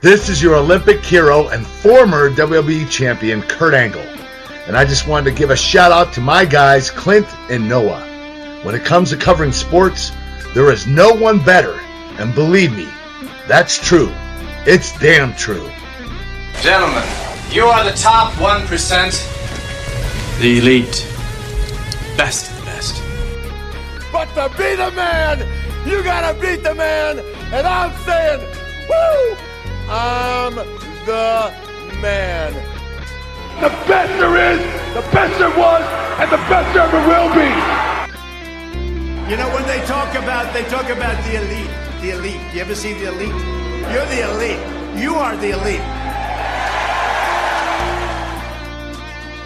This is your Olympic hero and former WWE champion, Kurt Angle. And I just wanted to give a shout out to my guys, Clint and Noah. When it comes to covering sports, there is no one better. And believe me, that's true. It's damn true. Gentlemen, you are the top 1%. The elite. Best of the best. But to be the man, you gotta beat the man. And I'm saying, woo! I'm the man. The best there is, the best there was, and the best there ever will be. You know, when they talk about the elite. The elite. You ever see the elite? You're the elite. You are the elite.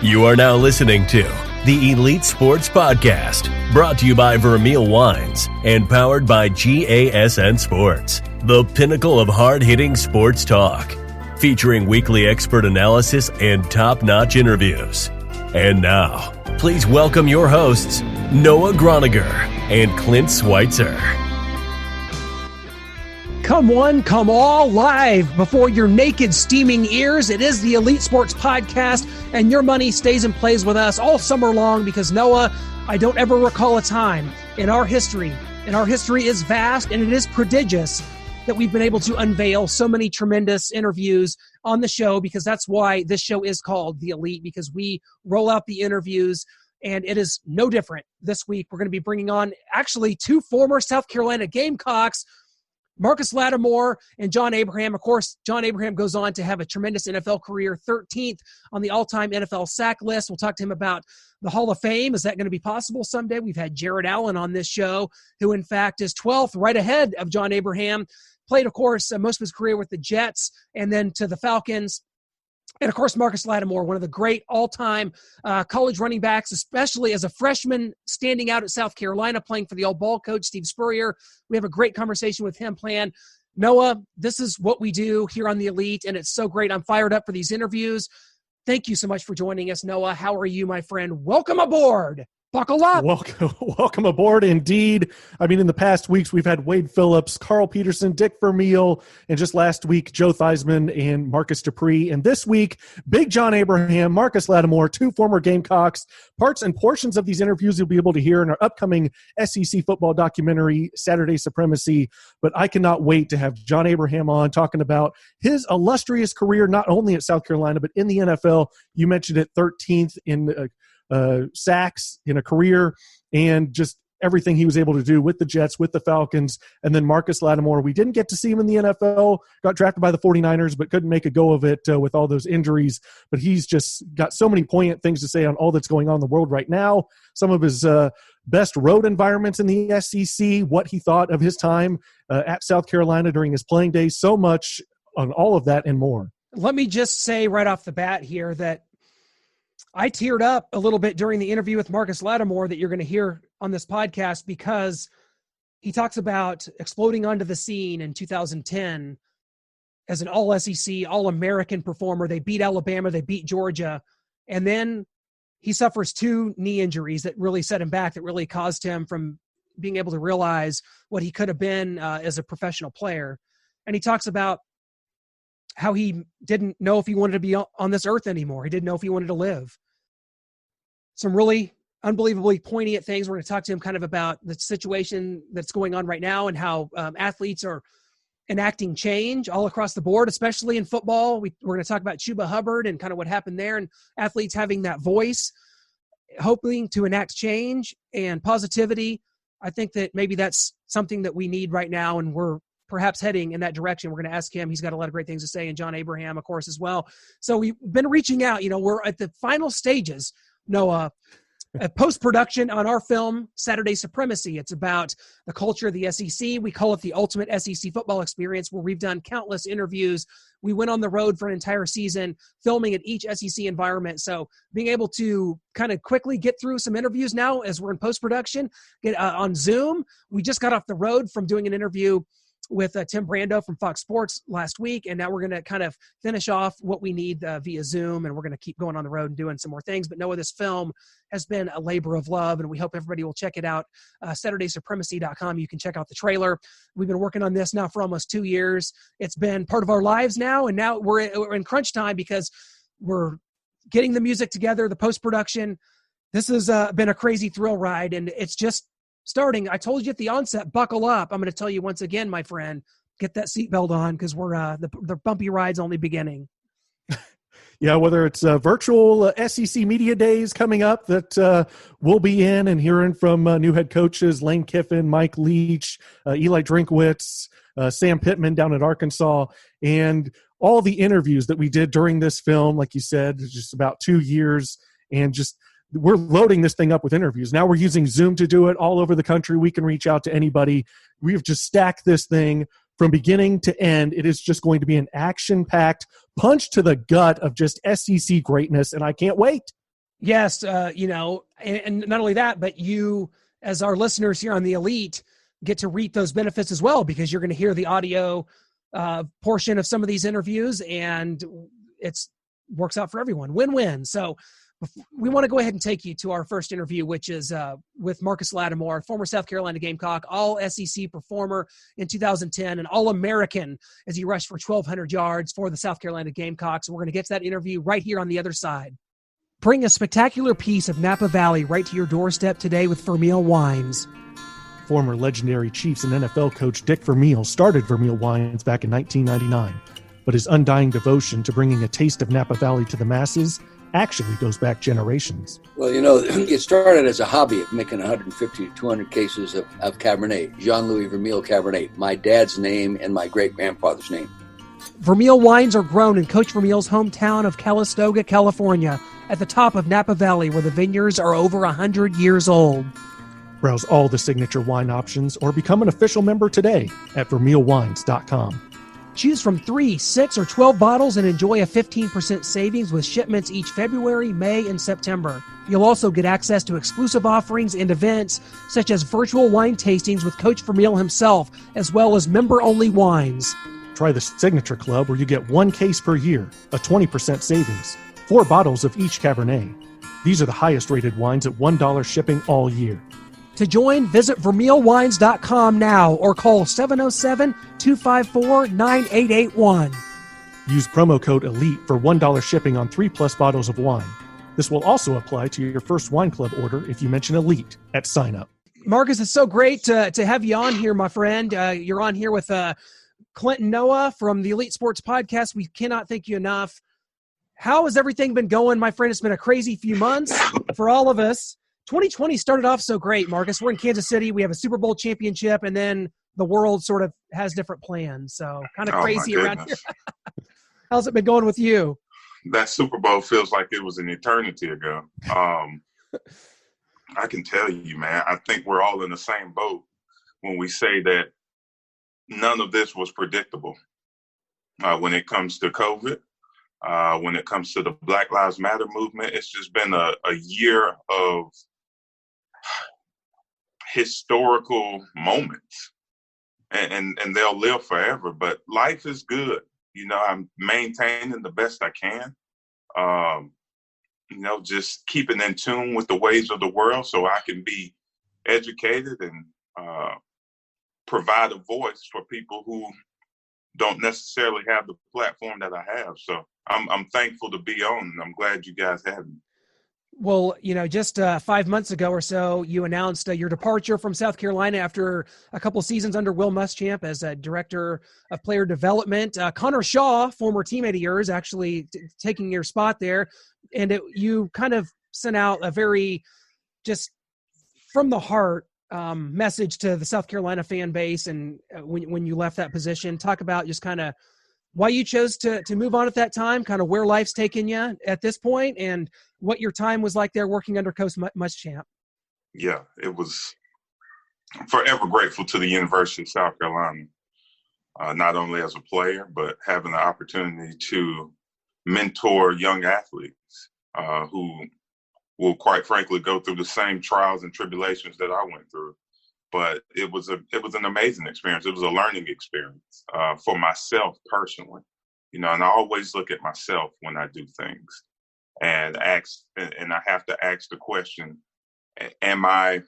You are now listening to the Elite Sports Podcast, brought to you by Vermeil Wines and powered by GASN Sports, the pinnacle of hard-hitting sports talk, featuring weekly expert analysis and top-notch interviews. And now, please welcome your hosts, Noah Groniger and Clint Schweitzer. Come one, come all, live before your naked, steaming ears. It is the Elite Sports Podcast, and your money stays and plays with us all summer long because, Noah, I don't ever recall a time in our history, and our history is vast and it is prodigious, that we've been able to unveil so many tremendous interviews on the show, because that's why this show is called The Elite, because we roll out the interviews, and it is no different. This week, we're going to be bringing on actually two former South Carolina Gamecocks, Marcus Lattimore and John Abraham. Of course, John Abraham goes on to have a tremendous NFL career, 13th on the all-time NFL sack list. We'll talk to him about the Hall of Fame. Is that going to be possible someday? We've had Jared Allen on this show, who in fact is 12th, right ahead of John Abraham. Played, of course, most of his career with the Jets and then to the Falcons. And, of course, Marcus Lattimore, one of the great all-time college running backs, especially as a freshman standing out at South Carolina, playing for the old ball coach, Steve Spurrier. We have a great conversation with him planned. Noah, this is what we do here on The Elite, and it's so great. I'm fired up for these interviews. Thank you so much for joining us, Noah. How are you, my friend? Welcome aboard. Buckle up. Welcome aboard, indeed. I mean, in the past weeks, we've had Wade Phillips, Carl Peterson, Dick Vermeil, and just last week, Joe Theismann and Marcus Dupree. And this week, Big John Abraham, Marcus Lattimore, two former Gamecocks. Parts and portions of these interviews you'll be able to hear in our upcoming SEC football documentary, Saturday Supremacy. But I cannot wait to have John Abraham on talking about his illustrious career, not only at South Carolina, but in the NFL. You mentioned it, 13th in sacks in a career, and just everything he was able to do with the Jets, with the Falcons. And then Marcus Lattimore, we didn't get to see him in the NFL, got drafted by the 49ers, but couldn't make a go of it with all those injuries. But he's just got so many poignant things to say on all that's going on in the world right now. Some of his best road environments in the SEC, what he thought of his time at South Carolina during his playing days, so much on all of that and more. Let me just say right off the bat here that I teared up a little bit during the interview with Marcus Lattimore that you're going to hear on this podcast, because he talks about exploding onto the scene in 2010 as an all-SEC, all-American performer. They beat Alabama, they beat Georgia, and then he suffers two knee injuries that really set him back, that really caused him from being able to realize what he could have been as a professional player. And he talks about how he didn't know if he wanted to be on this earth anymore. He didn't know if he wanted to live. Some really unbelievably poignant things. We're going to talk to him kind of about the situation that's going on right now and how athletes are enacting change all across the board, especially in football. We're going to talk about Chuba Hubbard and kind of what happened there, and athletes having that voice, hoping to enact change and positivity. I think that maybe that's something that we need right now, and we're perhaps heading in that direction. We're going to ask him. He's got a lot of great things to say, and John Abraham, of course, as well. So we've been reaching out. You know, we're at the final stages, Noah, post-production on our film, Saturday Supremacy. It's about the culture of the SEC. We call it the ultimate SEC football experience, where we've done countless interviews. We went on the road for an entire season, filming at each SEC environment. So being able to kind of quickly get through some interviews now as we're in post-production, get on Zoom. We just got off the road from doing an interview with Tim Brando from Fox Sports last week, and now we're going to kind of finish off what we need via Zoom, and we're going to keep going on the road and doing some more things. But Noah, this film has been a labor of love, and we hope everybody will check it out. SaturdaySupremacy.com. You can check out the trailer. We've been working on this now for almost 2 years. It's been part of our lives now, and now we're in crunch time because we're getting the music together, the post-production. This has been a crazy thrill ride, and it's just starting. I told you at the onset, buckle up. I'm going to tell you once again, my friend, get that seatbelt on because we're the bumpy ride's only beginning. Yeah, whether it's virtual SEC Media Days coming up that we'll be in and hearing from new head coaches Lane Kiffin, Mike Leach, Eli Drinkwitz, Sam Pittman down at Arkansas, and all the interviews that we did during this film, like you said, just about 2 years, and just we're loading this thing up with interviews. Now we're using Zoom to do it all over the country. We can reach out to anybody. We've just stacked this thing from beginning to end. It is just going to be an action-packed punch to the gut of just SEC greatness, and I can't wait. Yes, and not only that, but you, as our listeners here on The Elite, get to reap those benefits as well because you're going to hear the audio portion of some of these interviews, and it's works out for everyone. Win-win. So we want to go ahead and take you to our first interview, which is with Marcus Lattimore, former South Carolina Gamecock, all-SEC performer in 2010, and All-American as he rushed for 1,200 yards for the South Carolina Gamecocks. And we're going to get to that interview right here on the other side. Bring a spectacular piece of Napa Valley right to your doorstep today with Vermeil Wines. Former legendary Chiefs and NFL coach Dick Vermeil started Vermeil Wines back in 1999, but his undying devotion to bringing a taste of Napa Valley to the masses actually goes back generations. Well, it started as a hobby of making 150 to 200 cases of Cabernet, Jean-Louis Vermeil Cabernet, my dad's name and my great-grandfather's name. Vermeil wines are grown in Coach Vermeil's hometown of Calistoga, California, at the top of Napa Valley, where the vineyards are over 100 years old. Browse all the signature wine options or become an official member today at VermeilWines.com. Choose from 3, 6, or 12 bottles and enjoy a 15% savings with shipments each February, May, and September. You'll also get access to exclusive offerings and events such as virtual wine tastings with Coach Vermeil himself, as well as member-only wines. Try the Signature Club where you get 1 case per year, a 20% savings, 4 bottles of each Cabernet. These are the highest rated wines at $1 shipping all year. To join, visit VermeilWines.com now or call 707-254-9881. Use promo code ELITE for $1 shipping on 3+ bottles of wine. This will also apply to your first wine club order if you mention ELITE at sign up. Marcus, it's so great to have you on here, my friend. You're on here with Clint and Noah from the Elite Sports Podcast. We cannot thank you enough. How has everything been going, my friend? It's been a crazy few months for all of us. 2020 started off so great, Marcus. We're in Kansas City. We have a Super Bowl championship, and then the world sort of has different plans. So kind of crazy around here. How's it been going with you? That Super Bowl feels like it was an eternity ago. I can tell you, man, I think we're all in the same boat when we say that none of this was predictable. When it comes to COVID, when it comes to the Black Lives Matter movement, it's just been a year of historical moments, and they'll live forever. But life is good. I'm maintaining the best I can. Just keeping in tune with the ways of the world so I can be educated and provide a voice for people who don't necessarily have the platform that I have. So I'm thankful to be on, and I'm glad you guys have me. Well, just 5 months ago or so, you announced your departure from South Carolina after a couple seasons under Will Muschamp as a director of player development. Connor Shaw, former teammate of yours, actually taking your spot there. And you kind of sent out a very just from the heart message to the South Carolina fan base. And when you left that position, talk about just kind of why you chose to move on at that time, kind of where life's taken you at this point, and what your time was like there working under Coach Muschamp. Yeah, it was forever grateful to the University of South Carolina, not only as a player, but having the opportunity to mentor young athletes who will, quite frankly, go through the same trials and tribulations that I went through. but it was an amazing experience. It was a learning experience for myself personally, and I always look at myself when I do things and I have to ask the question, am I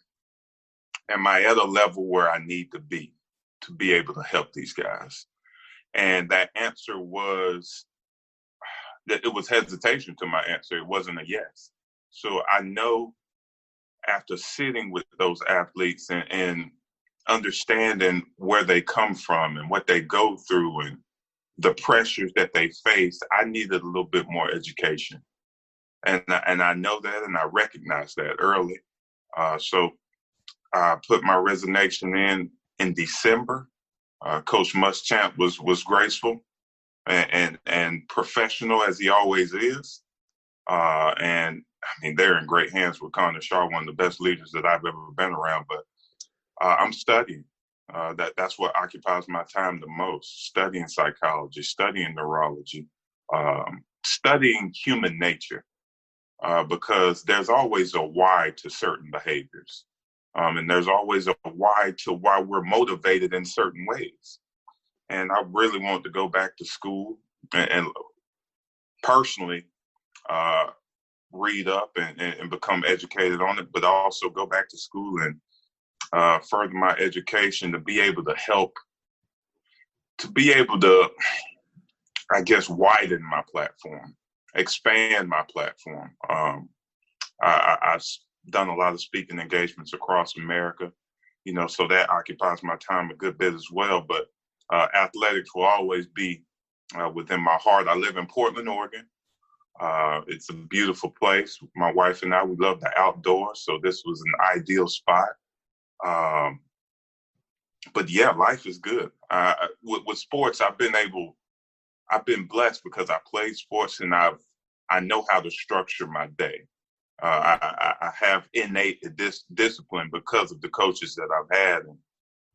at a level where I need to be able to help these guys? And that answer was that it was hesitation to my answer. It wasn't a yes. So I know after sitting with those athletes and understanding where they come from and what they go through and the pressures that they face, I needed a little bit more education. And I know that, and I recognize that early. So I put my resignation in December. Coach Muschamp was graceful and professional as he always is. And I mean, they're in great hands with Connor Shaw, one of the best leaders that I've ever been around. But I'm studying. That's what occupies my time the most: studying psychology, studying neurology, studying human nature, because there's always a why to certain behaviors. And there's always a why to why we're motivated in certain ways. And I really want to go back to school and personally read up and become educated on it, but also go back to school and further my education to be able to help, to be able to, I guess, widen my platform, expand my platform. I've done a lot of speaking engagements across America, so that occupies my time a good bit as well. But athletics will always be within my heart. I live in Portland, Oregon. It's a beautiful place. My wife and I, we love the outdoors, so this was an ideal spot. But yeah, life is good. With sports, I've been blessed because I played sports and I know how to structure my day. I have innate discipline because of the coaches that I've had. And,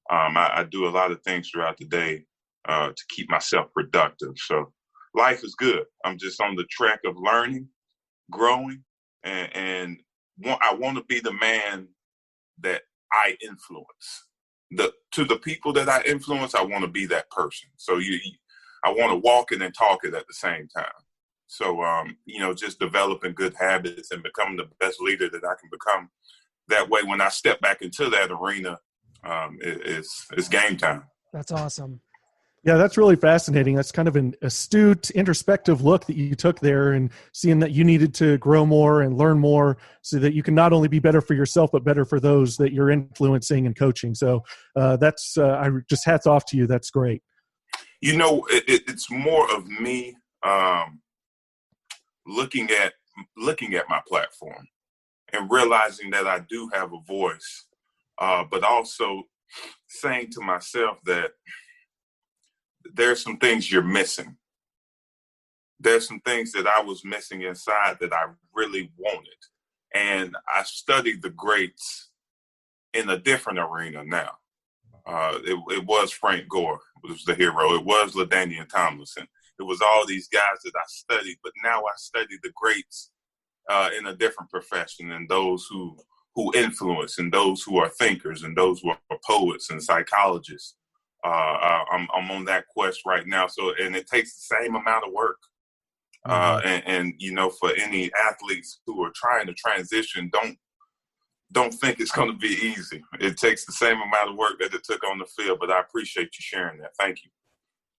I do a lot of things throughout the day to keep myself productive. So life is good. I'm just on the track of learning, growing, and I want to be the man that I influence. To the people that I influence, I want to be that person. So I want to walk it and talk it at the same time. So, just developing good habits and becoming the best leader that I can become. That way, when I step back into that arena, it's game time. That's awesome. Yeah, that's really fascinating. That's kind of an astute, introspective look that you took there, and seeing that you needed to grow more and learn more so that you can not only be better for yourself, but better for those that you're influencing and coaching. So that's I just hats off to you. That's great. It's more of me looking at my platform and realizing that I do have a voice, but also saying to myself that there's some things you're missing. There's some things that I was missing inside that I really wanted. And I studied the greats in a different arena now. It was Frank Gore, who was the hero. It was LaDainian Tomlinson. It was all these guys that I studied, but now I study the greats in a different profession, and those who influence, and those who are thinkers, and those who are poets and psychologists. I'm on that quest right now. And it takes the same amount of work. And for any athletes who are trying to transition, don't think it's going to be easy. It takes the same amount of work that it took on the field, but I appreciate you sharing that. Thank you.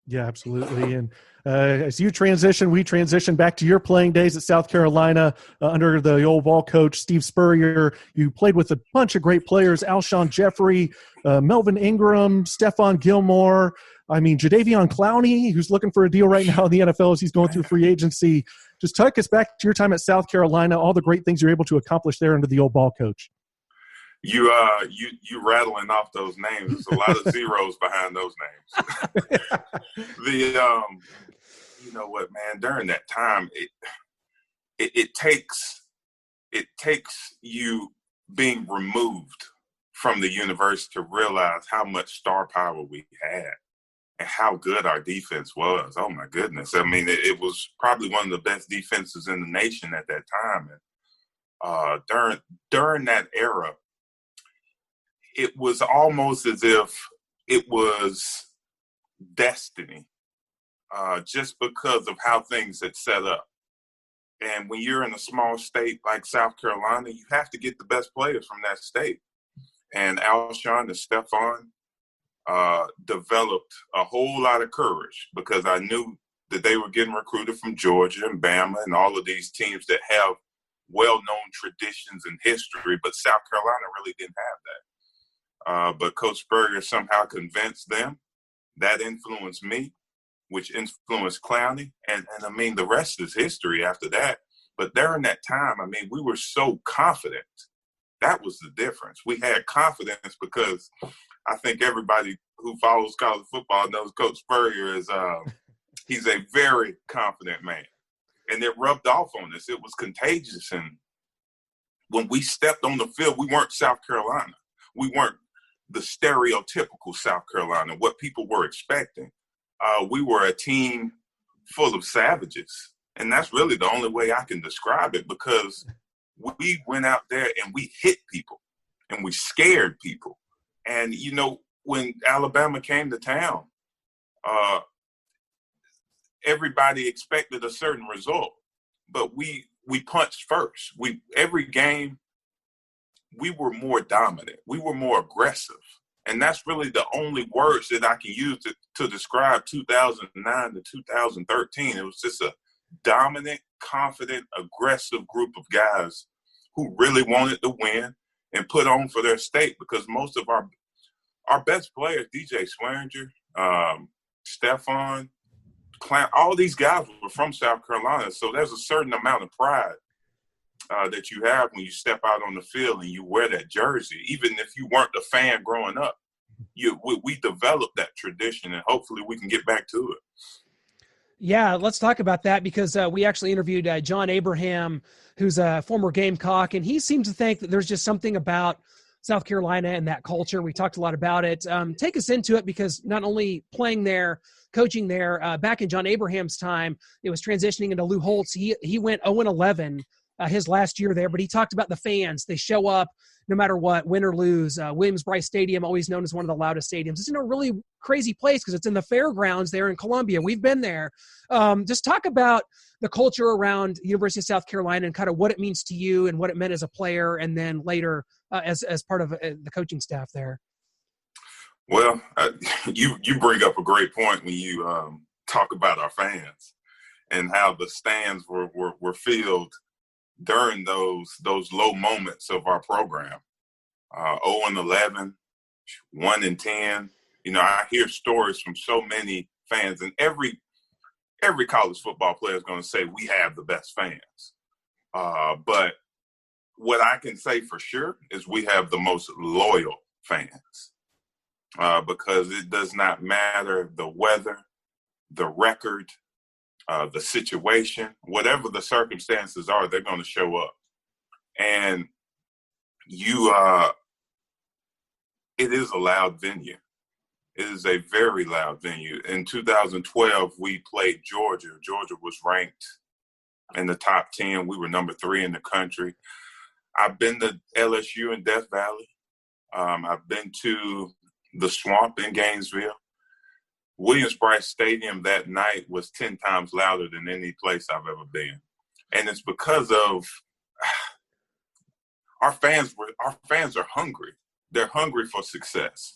Yeah, absolutely. And as you transition, we transition back to your playing days at South Carolina under the old ball coach, Steve Spurrier. You played with a bunch of great players: Alshon Jeffrey, Melvin Ingram, Stephon Gilmore. I mean, Jadeveon Clowney, who's looking for a deal right now in the NFL as he's going through free agency. Just take us back to your time at South Carolina, all the great things you're able to accomplish there under the old ball coach. You rattling off those names. There's a lot of zeros behind those names. You know what, man? During that time, it takes you being removed from the university to realize how much star power we had and how good our defense was. Oh my goodness! I mean, it was probably one of the best defenses in the nation at that time. And during that era, it was almost as if it was destiny, just because of how things had set up. And when you're in a small state like South Carolina, you have to get the best players from that state. And Alshon and Stephon developed a whole lot of courage, because I knew that they were getting recruited from Georgia and Bama and all of these teams that have well-known traditions and history, but South Carolina really didn't have that. But Coach Spurrier somehow convinced them. That influenced me, which influenced Clowney. And I mean, the rest is history after that. But during that time, I mean, we were so confident. That was the difference. We had confidence because I think everybody who follows college football knows Coach Spurrier is he's a very confident man. And it rubbed off on us. It was contagious. And when we stepped on the field, we weren't South Carolina. We weren't the stereotypical South Carolina, what people were expecting. We were a team full of savages. And that's really the only way I can describe it, because we went out there and we hit people and we scared people. And, you know, when Alabama came to town, everybody expected a certain result, but we punched first. Every game, we were more dominant. We were more aggressive. And that's really the only words that I can use to describe 2009 to 2013. It was just a dominant, confident, aggressive group of guys who really wanted to win and put on for their state, because most of our best players, DJ Swearinger, Stephon, all these guys were from South Carolina. So there's a certain amount of pride that you have when you step out on the field and you wear that jersey. Even if you weren't a fan growing up, we developed that tradition, and hopefully we can get back to it. Yeah, let's talk about that, because we actually interviewed John Abraham, who's a former Gamecock, and he seems to think that there's just something about South Carolina and that culture. We talked a lot about it. Take us into it, because not only playing there, coaching there, back in John Abraham's time, it was transitioning into Lou Holtz. He went 0-11 his last year there, but he talked about the fans. They show up no matter what, win or lose. Williams-Brice Stadium, always known as one of the loudest stadiums. It's in a really crazy place because it's in the fairgrounds there in Columbia. We've been there. Just talk about the culture around University of South Carolina and kind of what it means to you and what it meant as a player, and then later as part of the coaching staff there. Well, you bring up a great point when you talk about our fans and how the stands were filled during those low moments of our program. 0-11, 1-10. You know, I hear stories from so many fans, and every college football player is going to say we have the best fans. But what I can say for sure is we have the most loyal fans, because it does not matter the weather, the record, the situation, whatever the circumstances are, they're going to show up. And it is a loud venue. It is a very loud venue. In 2012, we played Georgia. Georgia was ranked in the top 10. We were number 3 in the country. I've been to LSU in Death Valley. I've been to the Swamp in Gainesville. Williams-Brice Stadium that night was 10 times louder than any place I've ever been. And it's because of our fans are hungry. They're hungry for success.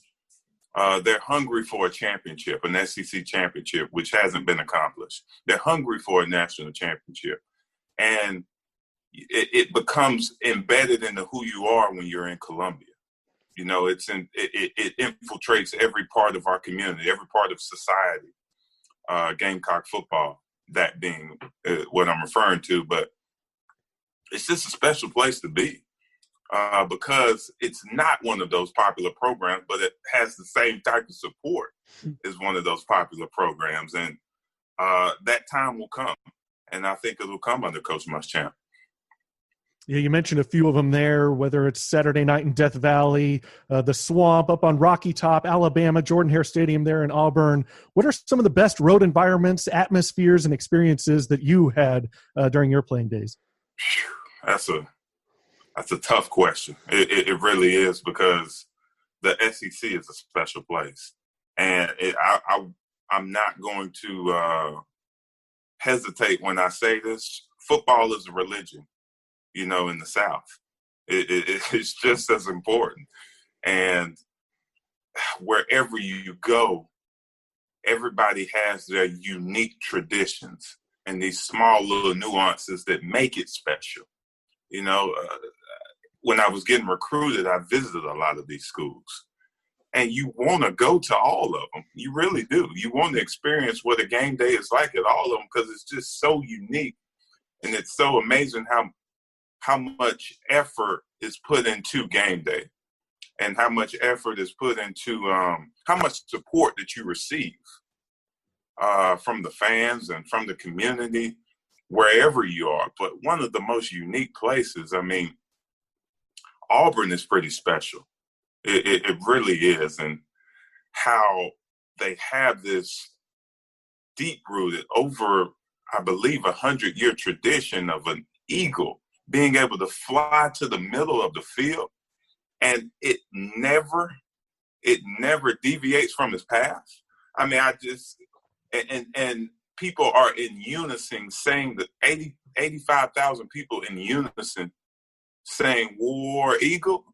They're hungry for a championship, an SEC championship, which hasn't been accomplished. They're hungry for a national championship. And it becomes embedded into who you are when you're in Columbia. You know, it infiltrates every part of our community, every part of society, Gamecock football, that being what I'm referring to. But it's just a special place to be because it's not one of those popular programs, but it has the same type of support as one of those popular programs. And that time will come, and I think it will come under Coach Muschamp. Yeah, you mentioned a few of them there, whether it's Saturday night in Death Valley, the Swamp up on Rocky Top, Alabama, Jordan-Hare Stadium there in Auburn. What are some of the best road environments, atmospheres, and experiences that you had during your playing days? That's a tough question. It really is, because the SEC is a special place. And I'm not going to hesitate when I say this. Football is a religion, in the South. It's just as important. And wherever you go, everybody has their unique traditions and these small little nuances that make it special. When I was getting recruited, I visited a lot of these schools. And you want to go to all of them. You really do. You want to experience what a game day is like at all of them because it's just so unique. And it's so amazing how much effort is put into game day and how much effort is put into how much support that you receive from the fans and from the community, wherever you are. But one of the most unique places, Auburn is pretty special. It really is. And how they have this deep-rooted, over, I believe, 100-year tradition of an eagle being able to fly to the middle of the field, and it never deviates from its path. And people are in unison saying that 85,000 people in unison saying War Eagle.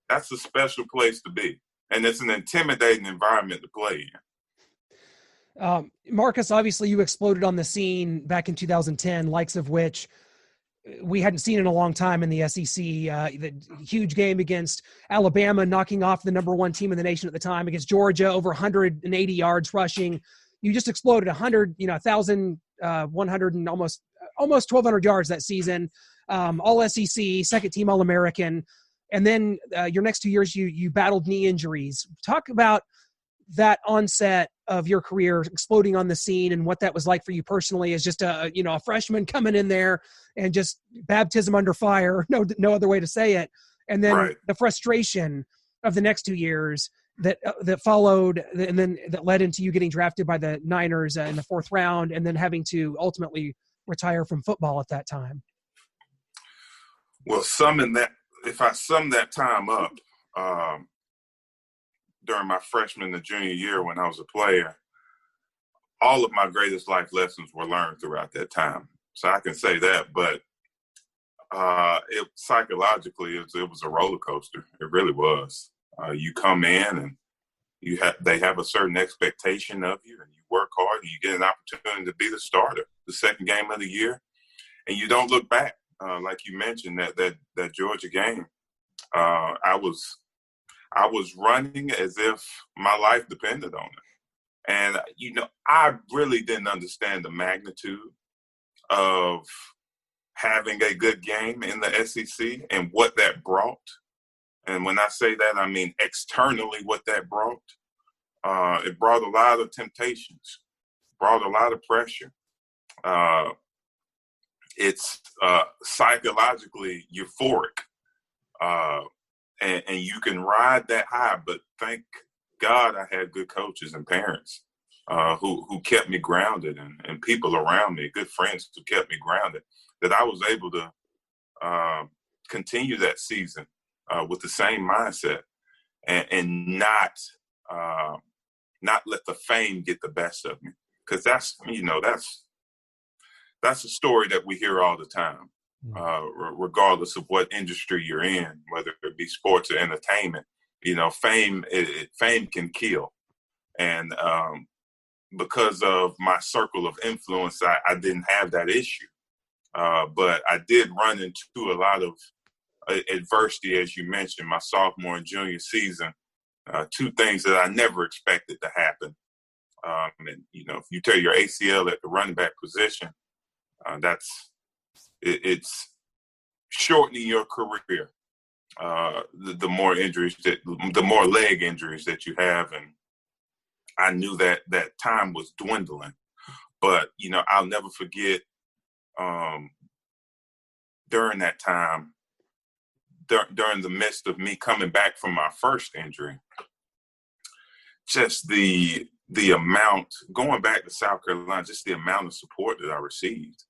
That's a special place to be. And it's an intimidating environment to play in. Marcus, obviously you exploded on the scene back in 2010, likes of which we hadn't seen in a long time in the SEC. The huge game against Alabama, knocking off the number one team in the nation at the time, against Georgia, over 180 yards rushing. You just exploded 1,100 and almost 1,200 yards that season. All SEC, second team All-American. And then your next 2 years, you battled knee injuries. Talk about that onset of your career, exploding on the scene, and what that was like for you personally as just a freshman coming in there and just baptism under fire, no other way to say it. And then the frustration of the next 2 years that followed, and then that led into you getting drafted by the Niners in the fourth round, and then having to ultimately retire from football at that time. Well, if I sum that time up, during my freshman and junior year when I was a player, all of my greatest life lessons were learned throughout that time. So I can say that, but psychologically, it was a roller coaster. It really was. You come in and they have a certain expectation of you, and you work hard, and you get an opportunity to be the starter the second game of the year, and you don't look back. Like you mentioned, that Georgia game, I was running as if my life depended on it. And, I really didn't understand the magnitude of having a good game in the SEC and what that brought. And when I say that, I mean externally what that brought. It brought a lot of temptations, brought a lot of pressure. It's psychologically euphoric. And you can ride that high, but thank God I had good coaches and parents who kept me grounded, and people around me, good friends who kept me grounded, that I was able to continue that season with the same mindset and not let the fame get the best of me. Because that's a story that we hear all the time. Regardless of what industry you're in, whether it be sports or entertainment, fame can kill. And because of my circle of influence, I didn't have that issue. But I did run into a lot of adversity, as you mentioned, my sophomore and junior season. Two things that I never expected to happen. And if you tear your ACL at the running back position, it's shortening your career. The more injuries, the more leg injuries that you have, and I knew that time was dwindling. But I'll never forget during that time, during the midst of me coming back from my first injury, just the amount, going back to South Carolina, just the amount of support that I received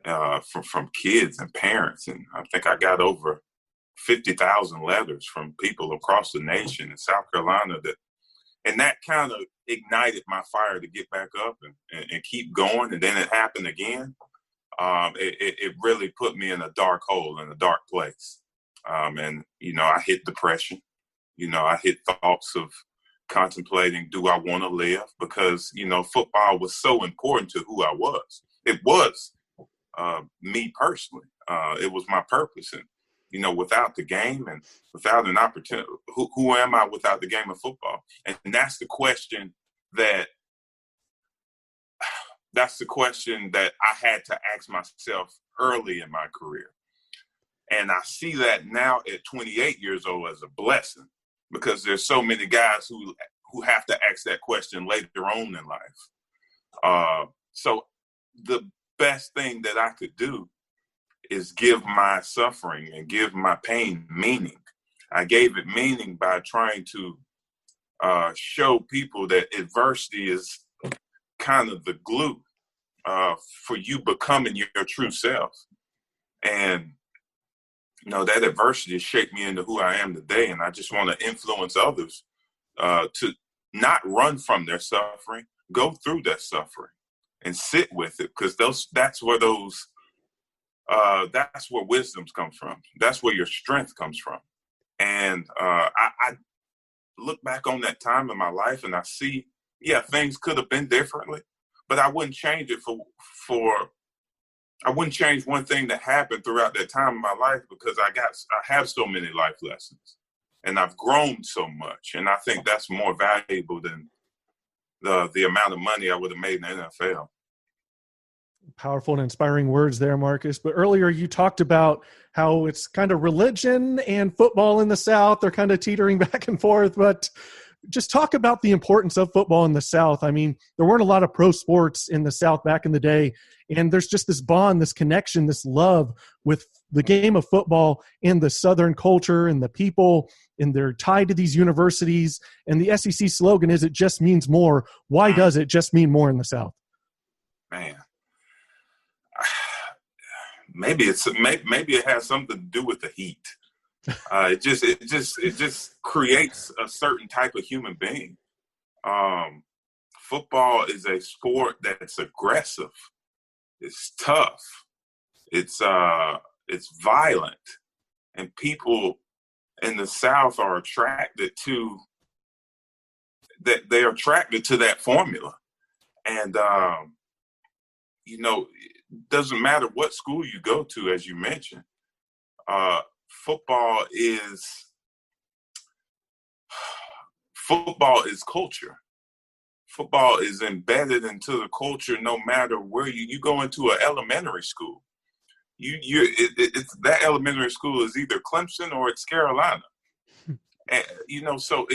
from kids and parents. And I think I got over 50,000 letters from people across the nation in South Carolina and that kind of ignited my fire to get back up and keep going. And then it happened again. It really put me in a dark hole, in a dark place. And, I hit depression. I hit thoughts of contemplating, do I want to live? Because, football was so important to who I was. It was me personally. It was my purpose. And, without the game and without an opportunity, who am I without the game of football? And that's the question that I had to ask myself early in my career. And I see that now at 28 years old as a blessing, because there's so many guys who have to ask that question later on in life. So the best thing that I could do is give my suffering and give my pain meaning. I gave it meaning by trying to show people that adversity is kind of the glue for you becoming your true self. And, that adversity shaped me into who I am today. And I just want to influence others to not run from their suffering, go through that suffering and sit with it, because that's where wisdom comes from. That's where your strength comes from. And I look back on that time in my life and I see, things could have been differently, but I wouldn't change it I wouldn't change one thing that happened throughout that time in my life, because I have so many life lessons and I've grown so much. And I think that's more valuable than the amount of money I would have made in the NFL. Powerful and inspiring words there, Marcus. But earlier you talked about how it's kind of religion and football in the South. They're kind of teetering back and forth, but just talk about the importance of football in the South. I mean, there weren't a lot of pro sports in the South back in the day, and there's just this bond, this connection, this love with the game of football and the Southern culture and the people, and they're tied to these universities. And the SEC slogan is, it just means more. Why does it just mean more in the South? Man. Maybe it has something to do with the heat. It just creates a certain type of human being. Football is a sport that's aggressive. It's tough. It's violent, and people in the South are attracted to that. They're attracted to that formula, and doesn't matter what school you go to, as you mentioned. Football is culture. Football is embedded into the culture. No matter where you go into an elementary school, it's that elementary school is either Clemson or it's Carolina. And, so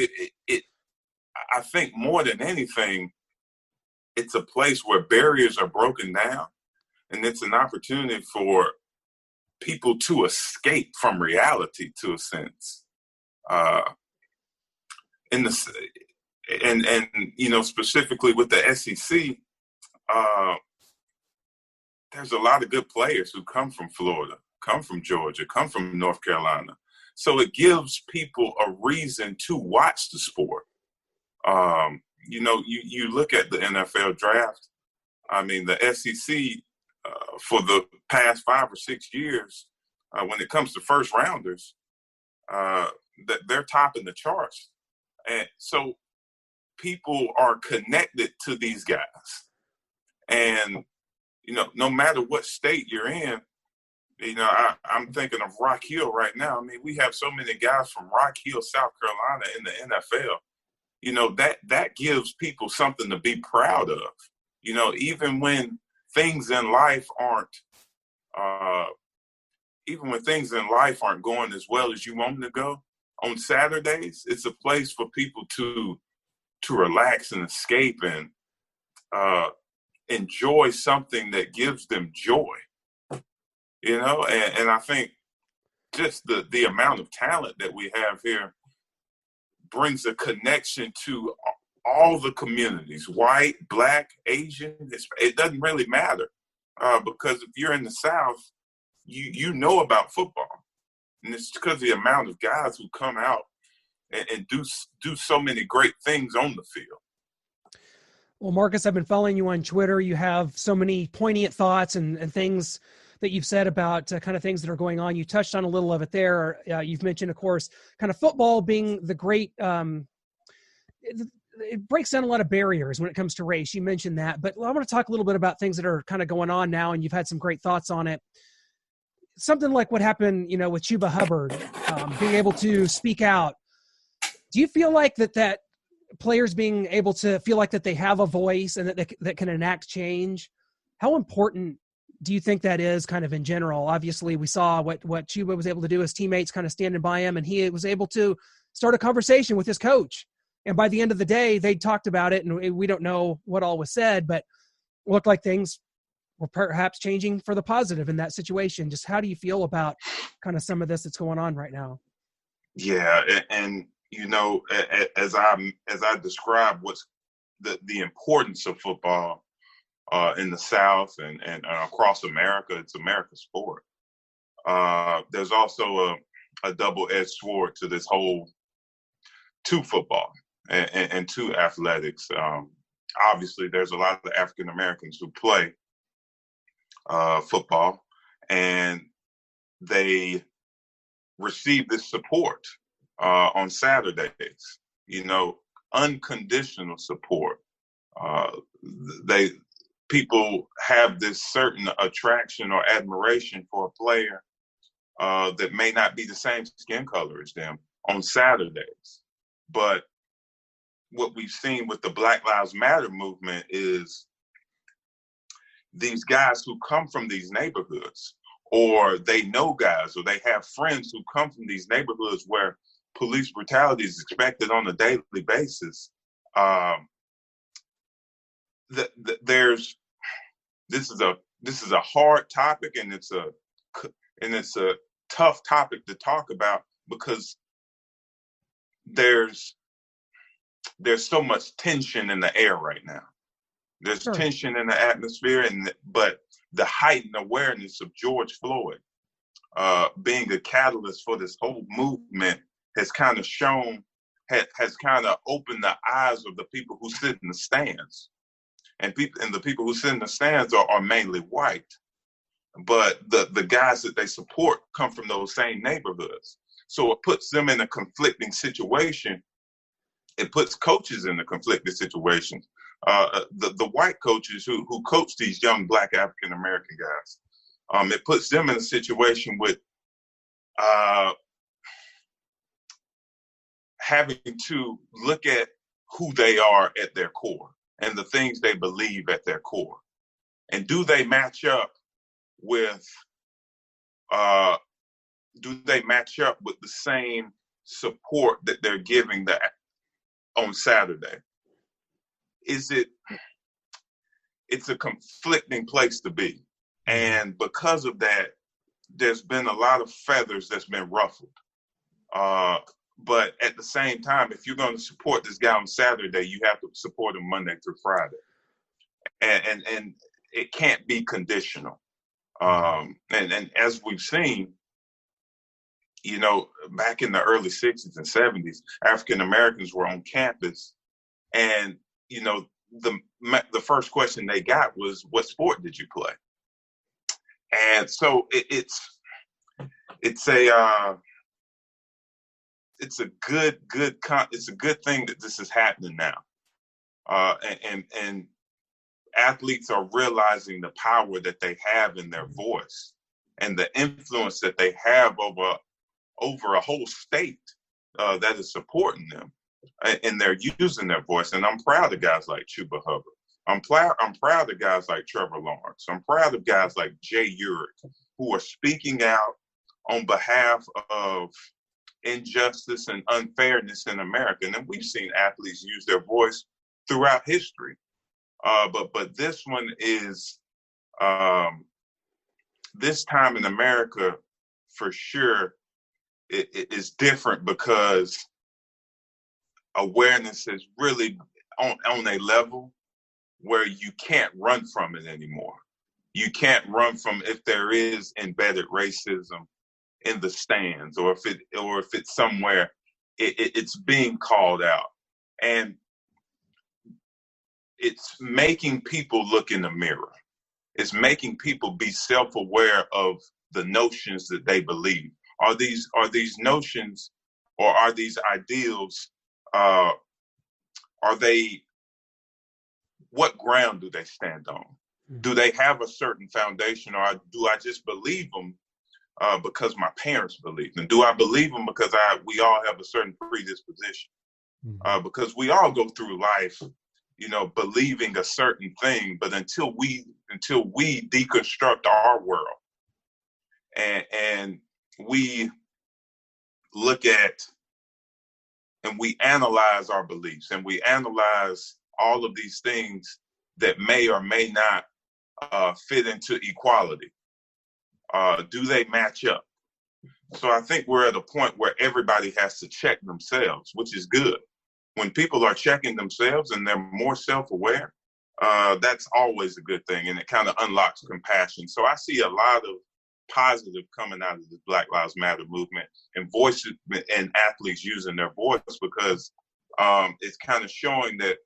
I think more than anything, it's a place where barriers are broken down, and it's an opportunity for people to escape from reality, to a sense. Specifically with the SEC, there's a lot of good players who come from Florida, come from Georgia, come from North Carolina. So it gives people a reason to watch the sport. You look at the NFL draft. I mean, the SEC for the past 5 or 6 years, when it comes to first rounders, that they're topping the charts. And so people are connected to these guys. And, no matter what state you're in, I'm thinking of Rock Hill right now. I mean, we have so many guys from Rock Hill, South Carolina in the NFL. That gives people something to be proud of. Even when things in life aren't going as well as you want them to go, on Saturdays, it's a place for people to relax and escape and enjoy something that gives them joy. And I think just the amount of talent that we have here brings a connection to all the communities, white, black, Asian. It doesn't really matter, because if you're in the South, you know about football. And it's because of the amount of guys who come out and do so many great things on the field. Well, Marcus, I've been following you on Twitter. You have so many poignant thoughts and things that you've said about kind of things that are going on. You touched on a little of it there. You've mentioned, of course, kind of football being the great it breaks down a lot of barriers when it comes to race. You mentioned that, but I want to talk a little bit about things that are kind of going on now, and you've had some great thoughts on it. Something like what happened, with Chuba Hubbard, being able to speak out. Do you feel like that players being able to feel like that they have a voice and that can enact change? How important do you think that is kind of in general? Obviously, we saw what Chuba was able to do, his teammates kind of standing by him, and he was able to start a conversation with his coach. And by the end of the day, they talked about it, and we don't know what all was said, but it looked like things were perhaps changing for the positive in that situation. Just how do you feel about kind of some of this that's going on right now? Yeah, and as I describe what's the importance of football in the South and across America, it's America's sport. There's also a double-edged sword to this whole to football and to athletics. Obviously, there's a lot of African Americans who play football, and they receive this support on Saturdays. Unconditional support. People have this certain attraction or admiration for a player that may not be the same skin color as them on Saturdays. But what we've seen with the Black Lives Matter movement is these guys who come from these neighborhoods, or they know guys, or they have friends who come from these neighborhoods where police brutality is expected on a daily basis. This is a hard topic, and it's a tough topic to talk about because there's so much tension in the air right now. There's Sure. tension in the atmosphere, but the heightened awareness of George Floyd being a catalyst for this whole movement has kind of opened the eyes of the people who sit in the stands. And the people who sit in the stands are mainly white, but the guys that they support come from those same neighborhoods. So it puts them in a conflicting situation. It puts coaches in a conflicted situation. The white coaches who coach these young Black African American guys, it puts them in a situation with having to look at who they are at their core and the things they believe at their core. And do they match up with the same support that they're giving on Saturday? It's a conflicting place to be. And because of that, there's been a lot of feathers that's been ruffled. But at the same time, if you're going to support this guy on Saturday, you have to support him Monday through Friday. And it can't be conditional. And as we've seen, back in the early 60s and 70s, African Americans were on campus, and the first question they got was, "What sport did you play?" And so it's a good thing that this is happening now, and athletes are realizing the power that they have in their voice and the influence that they have over a whole state that is supporting them, and they're using their voice. And I'm proud of guys like Chuba Hubbard. I'm proud of guys like Trevor Lawrence. I'm proud of guys like Jay Urich, who are speaking out on behalf of injustice and unfairness in America. And then we've seen athletes use their voice throughout history. But this one is, this time in America, for sure, it is different because awareness is really on a level where you can't run from it anymore. You can't run from if there is embedded racism in the stands, or if it's somewhere, it's being called out, and it's making people look in the mirror. It's making people be self-aware of the notions that they believe. Are these notions, or are these ideals? What ground do they stand on? Do they have a certain foundation, or do I just believe them because my parents believe them? Do I believe them because we all have a certain predisposition? Because we all go through life, believing a certain thing, but until we deconstruct our world and we look at and we analyze our beliefs, and we analyze all of these things that may or may not fit into equality. Do they match up? So I think we're at a point where everybody has to check themselves, which is good. When people are checking themselves and they're more self-aware, that's always a good thing, and it kind of unlocks compassion. So I see a lot of positive coming out of the Black Lives Matter movement, and voices and athletes using their voice, because it's kind of showing that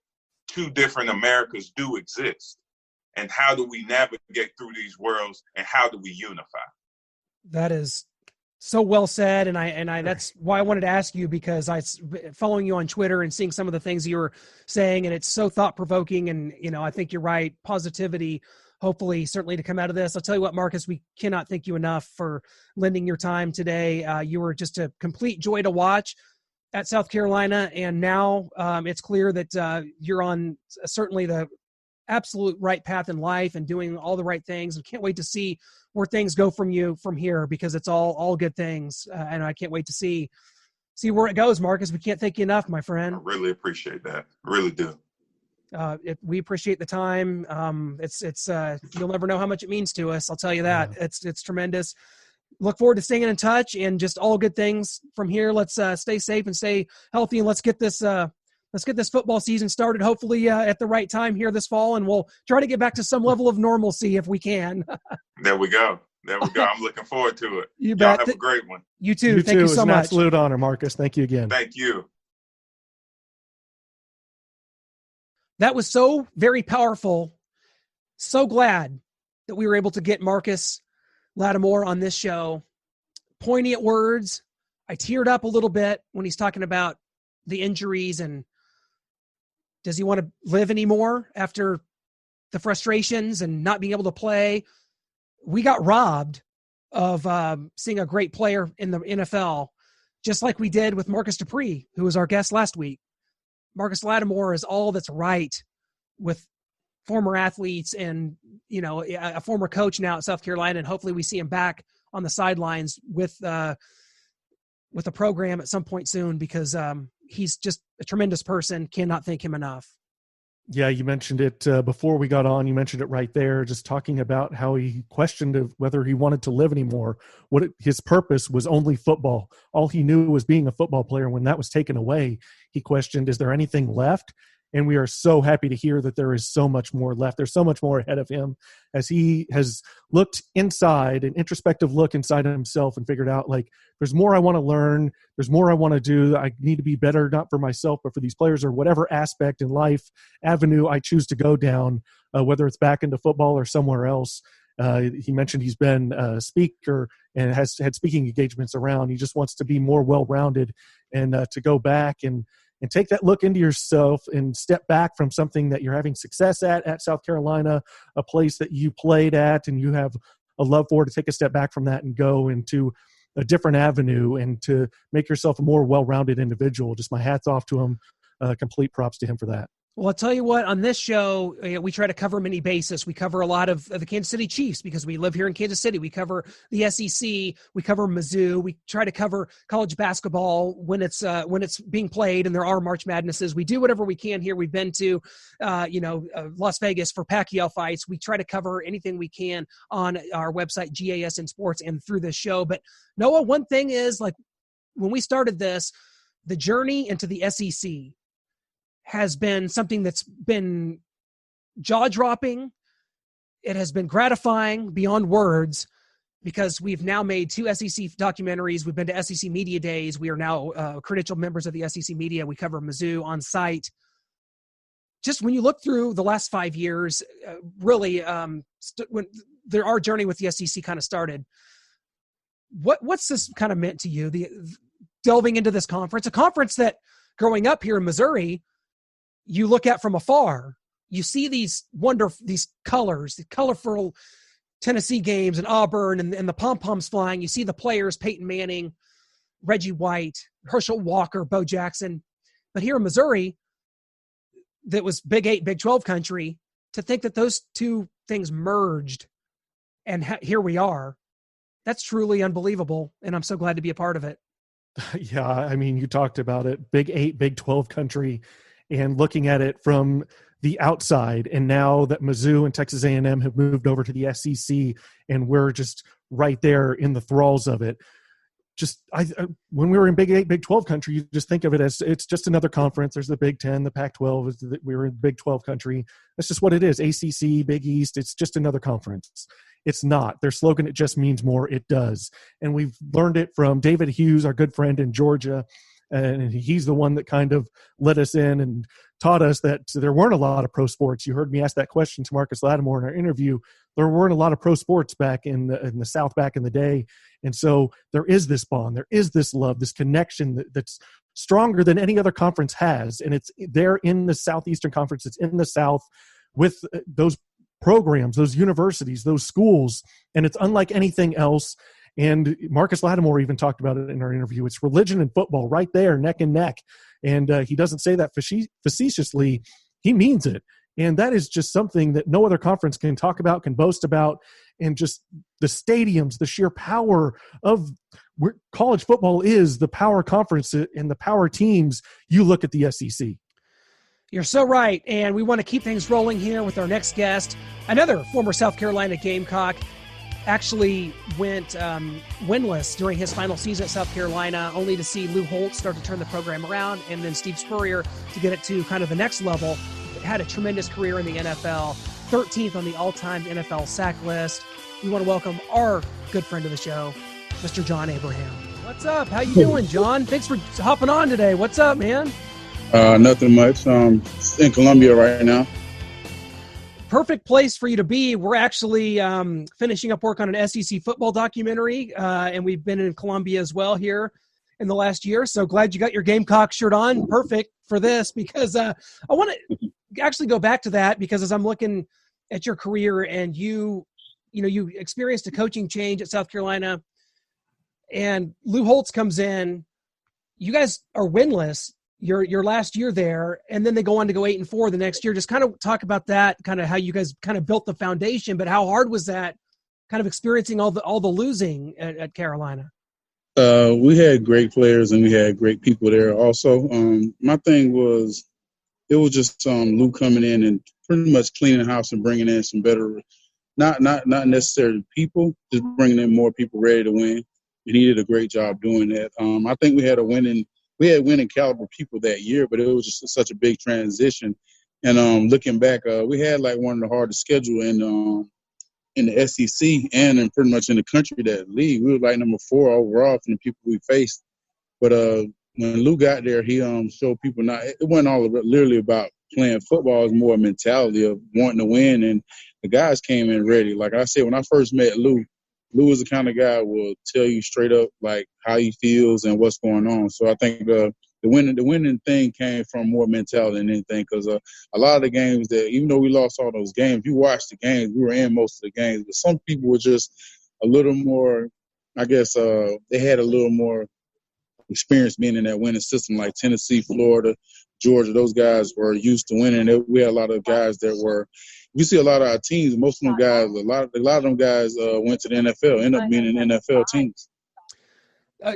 two different Americas do exist. And how do we navigate through these worlds, and how do we unify? That is so well said. And I that's why I wanted to ask you, because following you on Twitter and seeing some of the things you were saying, and it's so thought provoking. And, I think you're right. Positivity, hopefully, certainly to come out of this. I'll tell you what, Marcus, we cannot thank you enough for lending your time today. You were just a complete joy to watch at South Carolina. And now it's clear that you're on certainly the absolute right path in life and doing all the right things. And can't wait to see where things go from you from here, because it's all good things. And I can't wait to see where it goes, Marcus. We can't thank you enough, my friend. I really appreciate that. I really do. We appreciate the time. It's you'll never know how much it means to us. I'll tell you that. Yeah. It's tremendous. Look forward to staying in touch, and just all good things from here. Let's stay safe and stay healthy, and let's get this football season started, hopefully at the right time here this fall, and we'll try to get back to some level of normalcy if we can. There we go. I'm looking forward to it. You Y'all bet. have a great one. You too. Thank you so much. It's an absolute honor, Marcus. Thank you again. Thank you. That was so very powerful. So glad that we were able to get Marcus Lattimore on this show. Poignant words. I teared up a little bit when he's talking about the injuries, and does he want to live anymore after the frustrations and not being able to play? We got robbed of seeing a great player in the NFL, just like we did with Marcus Dupree, who was our guest last week. Marcus Lattimore is all that's right with former athletes and, a former coach now at South Carolina. And hopefully we see him back on the sidelines with a program at some point soon, because he's just a tremendous person. Cannot thank him enough. Yeah, you mentioned it before we got on. You mentioned it right there, just talking about how he questioned whether he wanted to live anymore. His purpose was only football. All he knew was being a football player. When that was taken away, he questioned, is there anything left? And we are so happy to hear that there is so much more left. There's so much more ahead of him, as he has looked inside, an introspective look inside of himself, and figured out, there's more I want to learn. There's more I want to do. I need to be better, not for myself, but for these players, or whatever aspect in life, avenue I choose to go down, whether it's back into football or somewhere else. He mentioned he's been a speaker and has had speaking engagements around. He just wants to be more well-rounded, and to go back and take that look into yourself and step back from something that you're having success at South Carolina, a place that you played at and you have a love for, to take a step back from that and go into a different avenue and to make yourself a more well-rounded individual. Just my hat's off to him. Complete props to him for that. Well, I'll tell you what, on this show, we try to cover many bases. We cover a lot of the Kansas City Chiefs because we live here in Kansas City. We cover the SEC. We cover Mizzou. We try to cover college basketball when it's being played, and there are March Madnesses. We do whatever we can here. We've been to, Las Vegas for Pacquiao fights. We try to cover anything we can on our website, GASN Sports, and through this show. But Noah, one thing is, when we started this, the journey into the SEC has been something that's been jaw-dropping. It has been gratifying beyond words, because we've now made 2 SEC documentaries. We've been to SEC Media Days. We are now credentialed members of the SEC Media. We cover Mizzou on site. Just when you look through the last 5 years, really, when our journey with the SEC kind of started, what's this kind of meant to you, delving into this conference, a conference that growing up here in Missouri, you look at from afar, you see these colors, the colorful Tennessee games and Auburn and the pom-poms flying. You see the players, Peyton Manning, Reggie White, Herschel Walker, Bo Jackson. But here in Missouri, that was Big 8, Big 12 country, to think that those two things merged and here we are, that's truly unbelievable. And I'm so glad to be a part of it. Yeah, I mean, you talked about it, Big 8, Big 12 country, and looking at it from the outside. And now that Mizzou and Texas A&M have moved over to the SEC, and we're just right there in the thralls of it. When we were in Big 8, Big 12 country, you just think of it as it's just another conference. There's the Big 10, the Pac-12. We were in Big 12 country. That's just what it is. ACC, Big East. It's just another conference. It's not. Their slogan, it just means more. It does. And we've learned it from David Hughes, our good friend in Georgia. And he's the one that kind of let us in and taught us that there weren't a lot of pro sports. You heard me ask that question to Marcus Lattimore in our interview. There weren't a lot of pro sports back in the South back in the day. And so there is this bond. There is this love, this connection that's stronger than any other conference has. And it's there in the Southeastern Conference. It's in the South with those programs, those universities, those schools. And it's unlike anything else. And Marcus Lattimore even talked about it in our interview. It's religion and football right there, neck and neck. And he doesn't say that facetiously. He means it. And that is just something that no other conference can talk about, can boast about. And just the stadiums, the sheer power of where college football is, the power conference and the power teams. You look at the SEC. You're so right. And we want to keep things rolling here with our next guest, another former South Carolina Gamecock. Actually went winless during his final season at South Carolina, only to see Lou Holtz start to turn the program around, and then Steve Spurrier to get it to kind of the next level. Had a tremendous career in the NFL, 13th on the all-time NFL sack list. We want to welcome our good friend of the show, Mr. John Abraham. What's up? How you doing, John? Thanks for hopping on today. What's up, man? Nothing much. In Columbia right now. Perfect place for you to be. We're actually finishing up work on an SEC football documentary, and we've been in Columbia as well here in the last year. So glad you got your Gamecock shirt on. Perfect for this, because I want to actually go back to that, because as I'm looking at your career, and you experienced a coaching change at South Carolina, and Lou Holtz comes in. You guys are winless your last year there, and then they go on to go 8-4 the next year. Just kind of talk about that, kind of how you guys kind of built the foundation, but how hard was that kind of experiencing all the losing at Carolina? We had great players and we had great people there also. My thing was, it was just Lou coming in and pretty much cleaning the house and bringing in some better, not necessarily people, just bringing in more people ready to win. And he did a great job doing that. I think we had winning caliber people that year, but it was just such a big transition. And looking back, we had like one of the hardest schedule in the SEC and in pretty much in the country, that league. We were like number 4 overall from the people we faced. But when Lou got there, he showed people it wasn't all literally about playing football. It was more a mentality of wanting to win, and the guys came in ready. Like I said, when I first met Lou is the kind of guy who will tell you straight up like how he feels and what's going on. So I think the winning thing came from more mentality than anything, because a lot of the games that, even though we lost all those games, you watched the games, we were in most of the games, but some people were just a little more, I guess, they had a little more experience being in that winning system, like Tennessee, Florida, Georgia. Those guys were used to winning. We had a lot of guys that were, you see a lot of our teams, most of them guys, a lot of them guys went to the NFL, ended up being in NFL teams.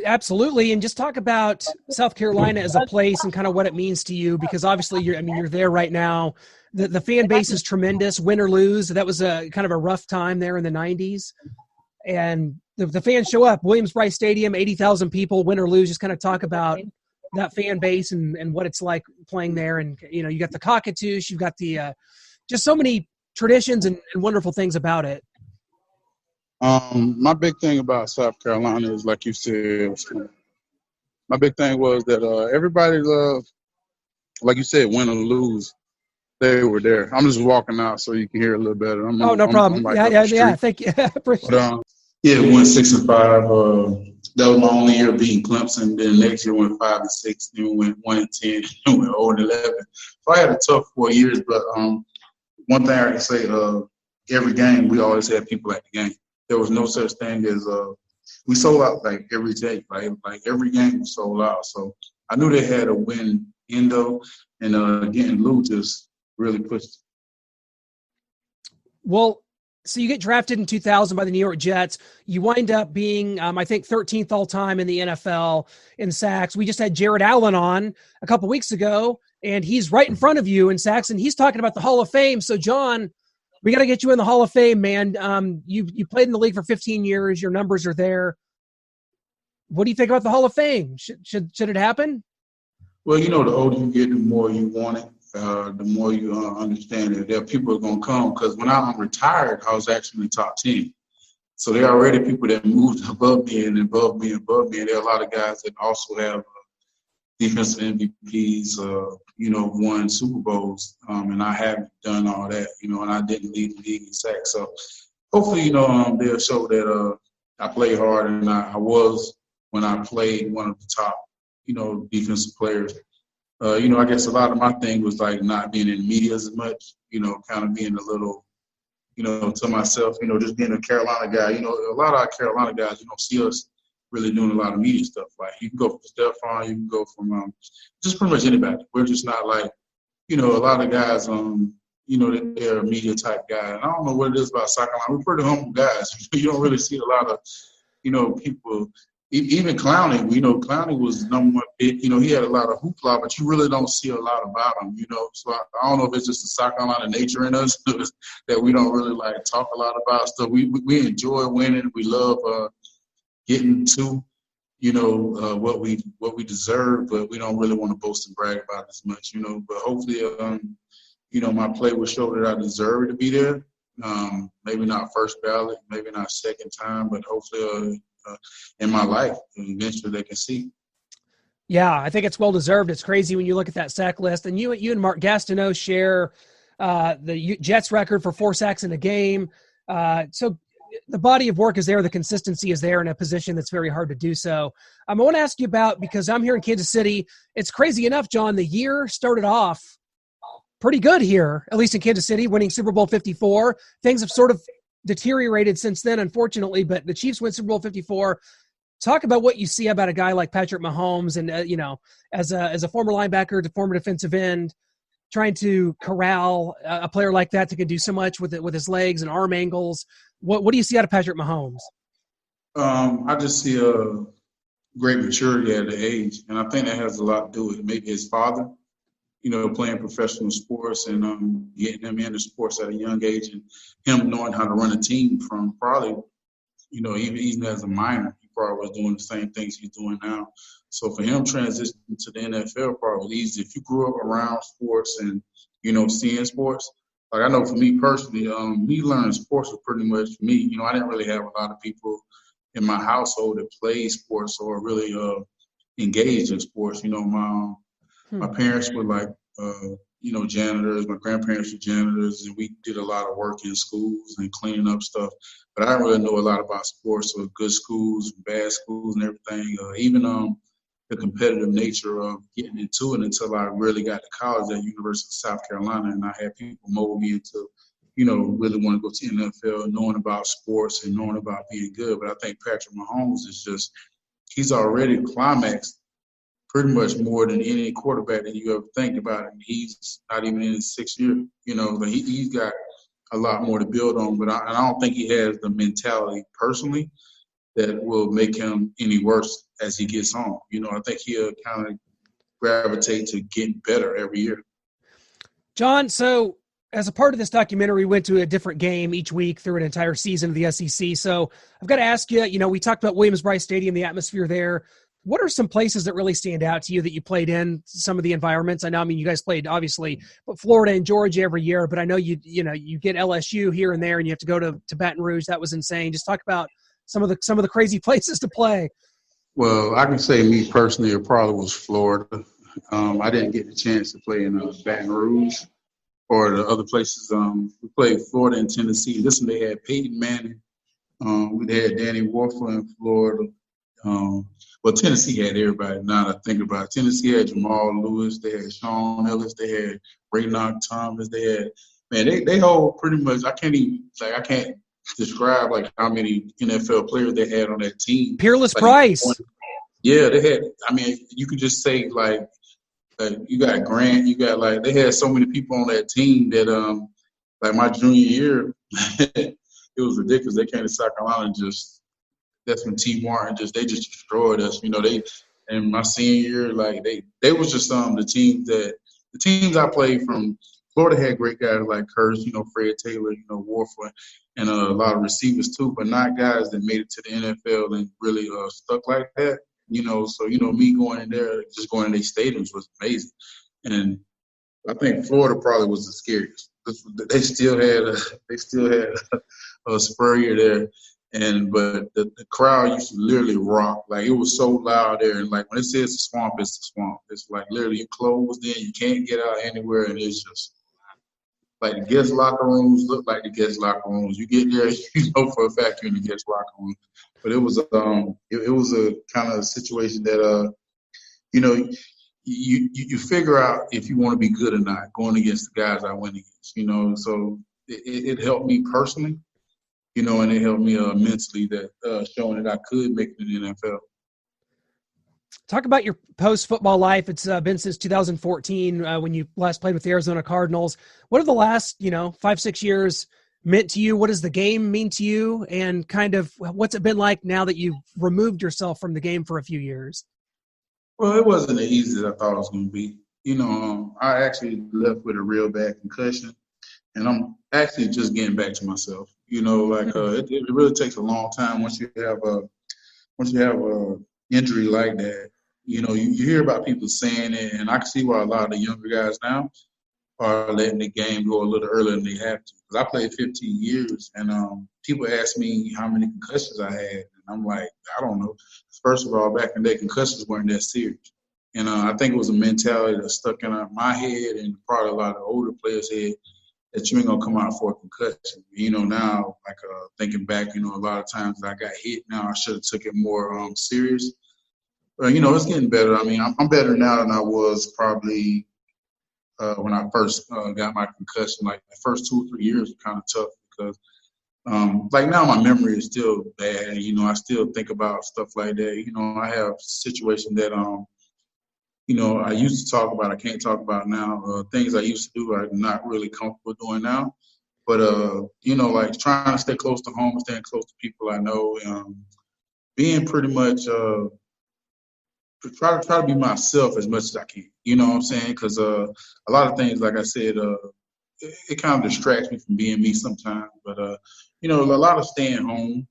Absolutely. And just talk about South Carolina as a place and kind of what it means to you, because obviously you're there right now. The fan base is tremendous, win or lose. That was a kind of a rough time there in the 90s. And the fans show up. Williams-Brice Stadium, 80,000 people, win or lose. Just kind of talk about that fan base and what it's like playing there. And, you got the cockatoos, you've got the just so many traditions and wonderful things about it. My big thing about South Carolina is, like you said, my big thing was that everybody loved, like you said, win or lose, they were there. I'm just walking out so you can hear a little better. No problem. I'm like Yeah. Thank you. Appreciate it. Yeah, we went 6-5. That was my only year beating Clemson. Then next year went 5-6. Then we went 1-10. Then went 0-11. So I had a tough 4 years. But one thing I can say, every game we always had people at the game. There was no such thing as we sold out like every day. Like every game was sold out. So I knew they had a win endo, and getting lose just really pushed. Well, so you get drafted in 2000 by the New York Jets. You wind up being, I think, 13th all-time in the NFL in sacks. We just had Jared Allen on a couple weeks ago, and he's right in front of you in sacks, and he's talking about the Hall of Fame. So, John, we got to get you in the Hall of Fame, man. You played in the league for 15 years. Your numbers are there. What do you think about the Hall of Fame? Should it happen? Well, the older you get, the more you want it. The more you understand that there are people are going to come. Because when I'm retired, I was actually top 10. So there are already people that moved above me and above me and above me. And there are a lot of guys that also have defensive MVPs, won Super Bowls. And I haven't done all that, and I didn't lead the league in sacks. So hopefully, they'll show that I played hard, and I was, when I played, one of the top, defensive players. I guess a lot of my thing was like not being in the media as much, kind of being a little, to myself, just being a Carolina guy. A lot of our Carolina guys, you don't see us really doing a lot of media stuff. Like you can go from Stephon, you can go from just pretty much anybody. We're just not like, a lot of guys, they're a media type guy. And I don't know what it is about South Carolina. We're pretty humble guys. You don't really see a lot of, people. Even Clowney, Clowney was number one pick. He had a lot of hoopla, but you really don't see a lot about him, So I don't know if it's just the South Carolina nature in us that we don't really like talk a lot about stuff. We enjoy winning. We love getting to, what we deserve, but we don't really want to boast and brag about it as much, But hopefully, my play will show that I deserve to be there. Maybe not first ballot, maybe not second time, but hopefully in my life, eventually they can see. Yeah, I think it's well deserved. It's crazy when you look at that sack list, and you and Mark Gastineau share the Jets record for 4 sacks in a game. So the body of work is there, the consistency is there in a position that's very hard to do so. I want to ask you about, because I'm here in Kansas City. It's crazy enough, John. The year started off pretty good here, at least in Kansas City, winning Super Bowl 54. Things have sort of deteriorated since then, unfortunately, but the Chiefs win Super Bowl 54. Talk about what you see about a guy like Patrick Mahomes and, as a former linebacker to former defensive end, trying to corral a player like that can do so much with his legs and arm angles. What do you see out of Patrick Mahomes? I just see a great maturity at the age, and I think that has a lot to do with maybe his father, playing professional sports and getting him into sports at a young age, and him knowing how to run a team from probably, even as a minor, he probably was doing the same things he's doing now. So for him transitioning to the NFL probably was easy. If you grew up around sports and, seeing sports, like I know for me personally, me learning sports was pretty much for me. I didn't really have a lot of people in my household that played sports or really engaged in sports. My parents were like, janitors. My grandparents were janitors, and we did a lot of work in schools and cleaning up stuff. But I didn't really know a lot about sports or good schools, bad schools, and everything. Even the competitive nature of getting into it until I really got to college at University of South Carolina, and I had people mold me into, really want to go to NFL, knowing about sports and knowing about being good. But I think Patrick Mahomes is just, he's already climaxed pretty much more than any quarterback that you ever think about. And he's not even in his 6th year. He's got a lot more to build on. But I don't think he has the mentality personally that will make him any worse as he gets on. I think he'll kind of gravitate to getting better every year. John, so as a part of this documentary, we went to a different game each week through an entire season of the SEC. So I've got to ask you, we talked about Williams-Brice Stadium, the atmosphere there. What are some places that really stand out to you that you played in, some of the environments? I mean, you guys played obviously Florida and Georgia every year, but I know you get LSU here and there, and you have to go to Baton Rouge. That was insane. Just talk about some of the crazy places to play. Well, I can say me personally, it probably was Florida. I didn't get the chance to play in Baton Rouge or the other places. We played Florida and Tennessee. This one they had Peyton Manning. We had Danny Warfel in Florida. Well, Tennessee had everybody. Now that I think about it, Tennessee had Jamal Lewis. They had Sean Ellis. They had Raynoch Thomas. They had they hold pretty much. I can't describe like how many NFL players they had on that team. Peerless Price. Yeah, they had. I mean, you could just say like you got Grant. You got like they had so many people on that team that like my junior year, it was ridiculous. They came to South Carolina and that's when T. Martin they just destroyed us. And my senior year, like they was just the teams I played from. Florida had great guys like Curtis, Fred Taylor, Warford, and a lot of receivers too, but not guys that made it to the NFL and really stuck like that. So me going in there, just going in their stadiums was amazing. And I think Florida probably was the scariest. They still had a Spurrier there. But the crowd used to literally rock. Like, it was so loud there. And, like, when it says the swamp, it's the swamp. It's, like, literally closed in. You can't get out anywhere. And it's just, like, the guest locker rooms look like the guest locker rooms. You get there, you know for a fact you're in the guest locker room. But it was a kind of situation that, you figure out if you want to be good or not going against the guys I went against, So it helped me personally. And it helped me mentally that showing that I could make it in the NFL. Talk about your post-football life. It's been since 2014 when you last played with the Arizona Cardinals. What have the last, 5-6 years meant to you? What does the game mean to you? And kind of what's it been like now that you've removed yourself from the game for a few years? Well, it wasn't as easy as I thought it was going to be. I actually left with a real bad concussion. And I'm actually just getting back to myself. It really takes a long time once you have a injury like that. You hear about people saying it, and I can see why a lot of the younger guys now are letting the game go a little earlier than they have to. Because I played 15 years, and people ask me how many concussions I had, and I'm like, I don't know. First of all, back in the day, concussions weren't that serious. And I think it was a mentality that stuck in my head and probably a lot of older players' head, that you ain't gonna come out for a concussion. Now, like thinking back, a lot of times I got hit. Now I should have took it more serious. But it's getting better. I mean, I'm better now than I was probably when I first got my concussion. Like the first 2 or 3 years were kind of tough because, like now my memory is still bad. I still think about stuff like that. I have a situation that I used to talk about, I can't talk about now. Things I used to do I'm not really comfortable doing now. But, like trying to stay close to home, staying close to people I know, being pretty much try to be myself as much as I can. You know what I'm saying? Because a lot of things, like I said, it kind of distracts me from being me sometimes. But, a lot of staying home,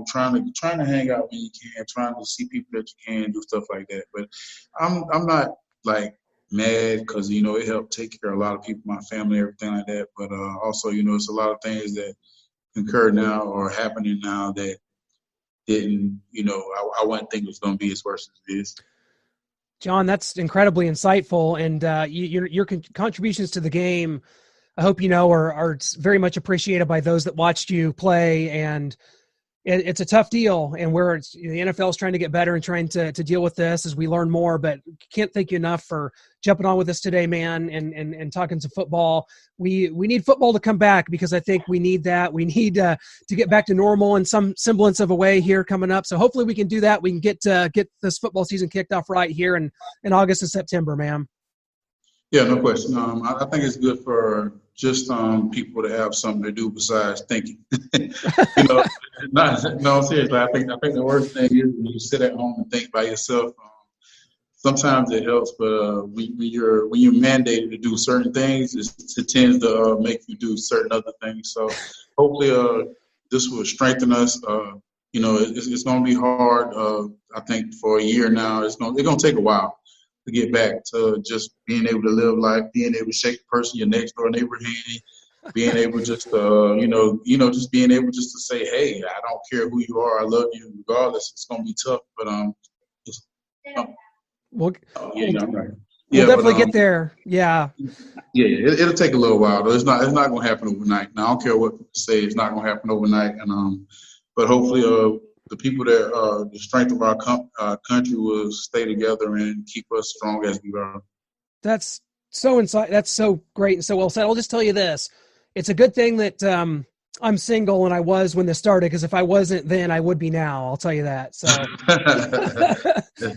trying to hang out when you can, trying to see people that you can, do stuff like that. But I'm not like mad because it helped take care of a lot of people, my family, everything like that. But also it's a lot of things that occur now or happening now that didn't I wouldn't think it was going to be as worse as it is. John, that's incredibly insightful, and your contributions to the game, I hope are very much appreciated by those that watched you play. And it's a tough deal, and the NFL is trying to get better and trying to deal with this as we learn more. But can't thank you enough for jumping on with us today, man, and talking some football. We need football to come back because I think we need that. We need to get back to normal in some semblance of a way here coming up. So hopefully we can do that. We can get this football season kicked off right here in August and September, man. Yeah, no question. I think it's good for just people to have something to do besides thinking. No, seriously. I think the worst thing is when you sit at home and think by yourself. Sometimes it helps, but when you're mandated to do certain things, it tends to make you do certain other things. So hopefully, this will strengthen us. it's going to be hard. I think for a year now, it's going to take a while to get back to just being able to live life, being able to shake the person your next door neighbor hand, being able just just being able just to say, hey, I don't care who you are, I love you regardless. It's going to be tough, but we'll right. We'll definitely get there. Yeah. Yeah, it'll take a little while, though. It's not going to happen overnight. Now, I don't care what people say. It's not going to happen overnight, and but hopefully, the people that the strength of our country will stay together and keep us strong as we are. That's so That's so great and so well said. I'll just tell you this: it's a good thing that I'm single and I was when this started, because if I wasn't then, I would be now. I'll tell you that. So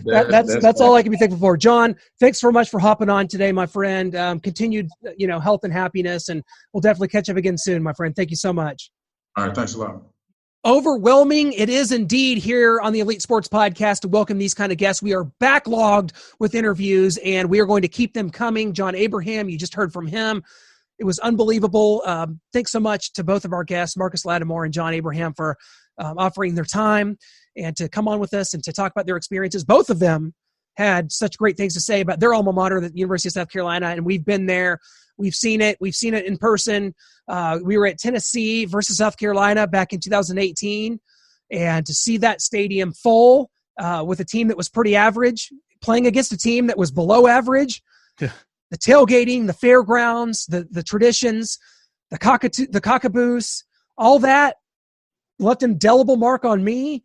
that's all I can be thankful for. John, thanks so much for hopping on today, my friend. Continued, health and happiness, and we'll definitely catch up again soon, my friend. Thank you so much. All right. Thanks a lot. Overwhelming it is indeed here on the Elite Sports Podcast to welcome these kind of guests. We are backlogged with interviews, and we are going to keep them coming. John Abraham, you just heard from him. It was unbelievable. Thanks so much to both of our guests, Marcus Lattimore and John Abraham, for offering their time and to come on with us and to talk about their experiences. Both of them had such great things to say about their alma mater, the University of South Carolina, and we've been there. We've seen it. We've seen it in person. We were at Tennessee versus South Carolina back in 2018, and to see that stadium full with a team that was pretty average, playing against a team that was below average, the tailgating, the fairgrounds, the traditions, the cockaboos, all that left an indelible mark on me.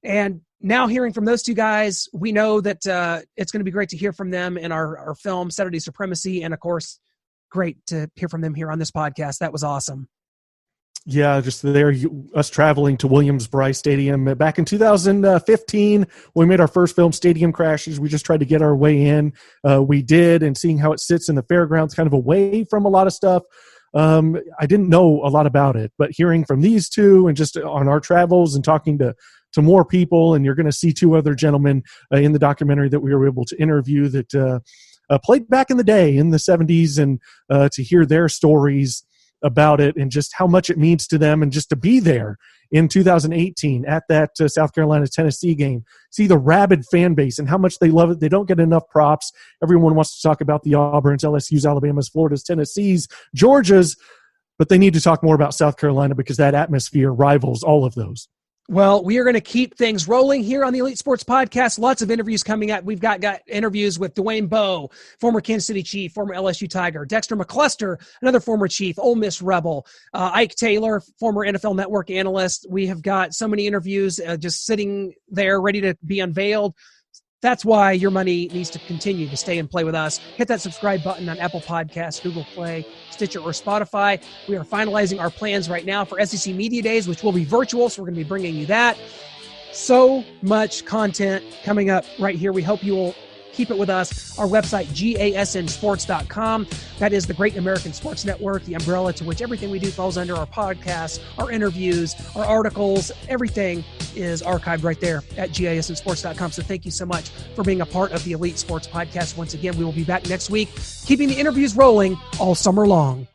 And now hearing from those two guys, we know that it's going to be great to hear from them in our film, Saturday Supremacy. And, of course, great to hear from them here on this podcast. That was awesome. Yeah, just there, us traveling to Williams-Brice Stadium. Back in 2015, we made our first film, Stadium Crashes. We just tried to get our way in. We did, and seeing how it sits in the fairgrounds, kind of away from a lot of stuff. I didn't know a lot about it, but hearing from these two and just on our travels and talking to more people, and you're going to see two other gentlemen in the documentary that we were able to interview that played back in the day in the 70s, and to hear their stories about it and just how much it means to them, and just to be there in 2018 at that South Carolina-Tennessee game, see the rabid fan base and how much they love it. They don't get enough props. Everyone wants to talk about the Auburns, LSU's, Alabama's, Florida's, Tennessee's, Georgia's, but they need to talk more about South Carolina because that atmosphere rivals all of those. Well, we are going to keep things rolling here on the Elite Sports Podcast. Lots of interviews coming up. We've got interviews with Dwayne Bowe, former Kansas City Chief, former LSU Tiger, Dexter McCluster, another former Chief, Ole Miss Rebel, Ike Taylor, former NFL Network analyst. We have got so many interviews just sitting there ready to be unveiled. That's why your money needs to continue to stay and play with us. Hit that subscribe button on Apple Podcasts, Google Play, Stitcher, or Spotify. We are finalizing our plans right now for SEC Media Days, which will be virtual, so we're going to be bringing you that. So much content coming up right here. We hope you will keep it with us. Our website, gasnsports.com. That is the Great American Sports Network, the umbrella to which everything we do falls under. Our podcasts, our interviews, our articles, everything is archived right there at gasnsports.com. So thank you so much for being a part of the Elite Sports Podcast. Once again, we will be back next week, keeping the interviews rolling all summer long.